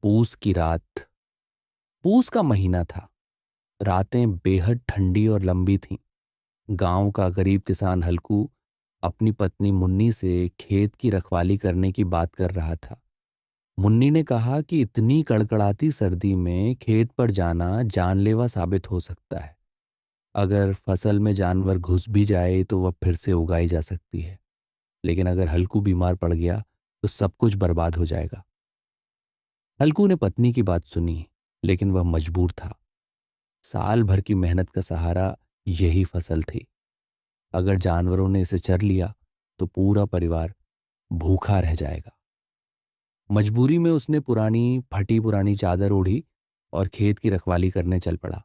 पूस की रात। पूस का महीना था। रातें बेहद ठंडी और लंबी थीं। गांव का गरीब किसान हल्कू अपनी पत्नी मुन्नी से खेत की रखवाली करने की बात कर रहा था। मुन्नी ने कहा कि इतनी कड़कड़ाती सर्दी में खेत पर जाना जानलेवा साबित हो सकता है। अगर फसल में जानवर घुस भी जाए तो वह फिर से उगाई जा सकती है, लेकिन अगर हल्कू बीमार पड़ गया तो सब कुछ बर्बाद हो जाएगा। हल्कू ने पत्नी की बात सुनी, लेकिन वह मजबूर था। साल भर की मेहनत का सहारा यही फसल थी। अगर जानवरों ने इसे चर लिया तो पूरा परिवार भूखा रह जाएगा। मजबूरी में उसने पुरानी फटी पुरानी चादर ओढ़ी और खेत की रखवाली करने चल पड़ा।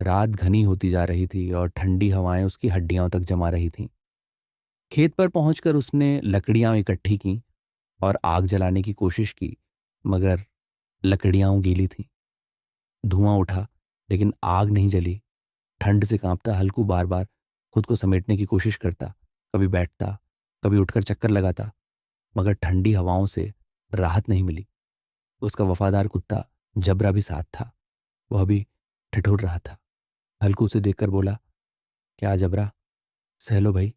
रात घनी होती जा रही थी और ठंडी हवाएं उसकी हड्डियों तक जमा रही थीं। खेत पर पहुंचकर उसने लकड़ियां इकट्ठी की और आग जलाने की कोशिश की, मगर लकड़ियां गीली थीं। धुआं उठा, लेकिन आग नहीं जली। ठंड से कांपता हल्कू बार बार खुद को समेटने की कोशिश करता। कभी बैठता, कभी उठकर चक्कर लगाता, मगर ठंडी हवाओं से राहत नहीं मिली। उसका वफादार कुत्ता जबरा भी साथ था। वह भी ठिठुर रहा था। हल्कू उसे देखकर बोला, क्या जबरा, सह लो भाई,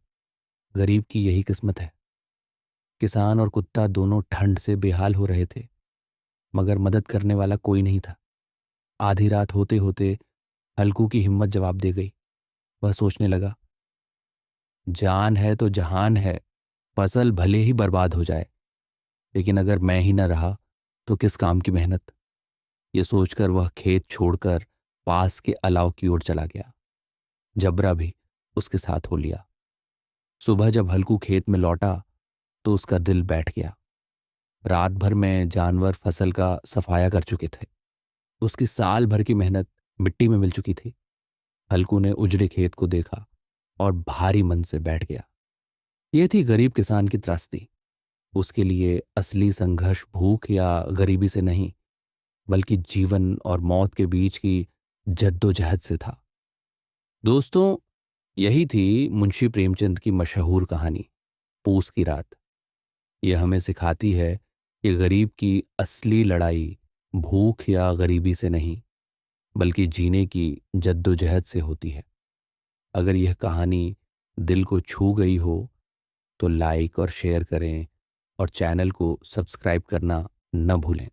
गरीब की यही किस्मत है। किसान और कुत्ता दोनों ठंड से बेहाल हो रहे थे, मगर मदद करने वाला कोई नहीं था। आधी रात होते होते हल्कू की हिम्मत जवाब दे गई। वह सोचने लगा, जान है तो जहान है। फसल भले ही बर्बाद हो जाए, लेकिन अगर मैं ही न रहा तो किस काम की मेहनत। ये सोचकर वह खेत छोड़कर पास के अलाव की ओर चला गया। जबरा भी उसके साथ हो लिया। सुबह जब हल्कू खेत में लौटा तो उसका दिल बैठ गया। रात भर में जानवर फसल का सफाया कर चुके थे। उसकी साल भर की मेहनत मिट्टी में मिल चुकी थी। हल्कू ने उजड़े खेत को देखा और भारी मन से बैठ गया। यह थी गरीब किसान की त्रासदी। उसके लिए असली संघर्ष भूख या गरीबी से नहीं, बल्कि जीवन और मौत के बीच की जद्दोजहद से था। दोस्तों, यही थी मुंशी प्रेमचंद की मशहूर कहानी, पूस की रात। यह हमें सिखाती है कि गरीब की असली लड़ाई भूख या गरीबी से नहीं, बल्कि जीने की जद्दोजहद से होती है। अगर यह कहानी दिल को छू गई हो तो लाइक और शेयर करें और चैनल को सब्सक्राइब करना न भूलें।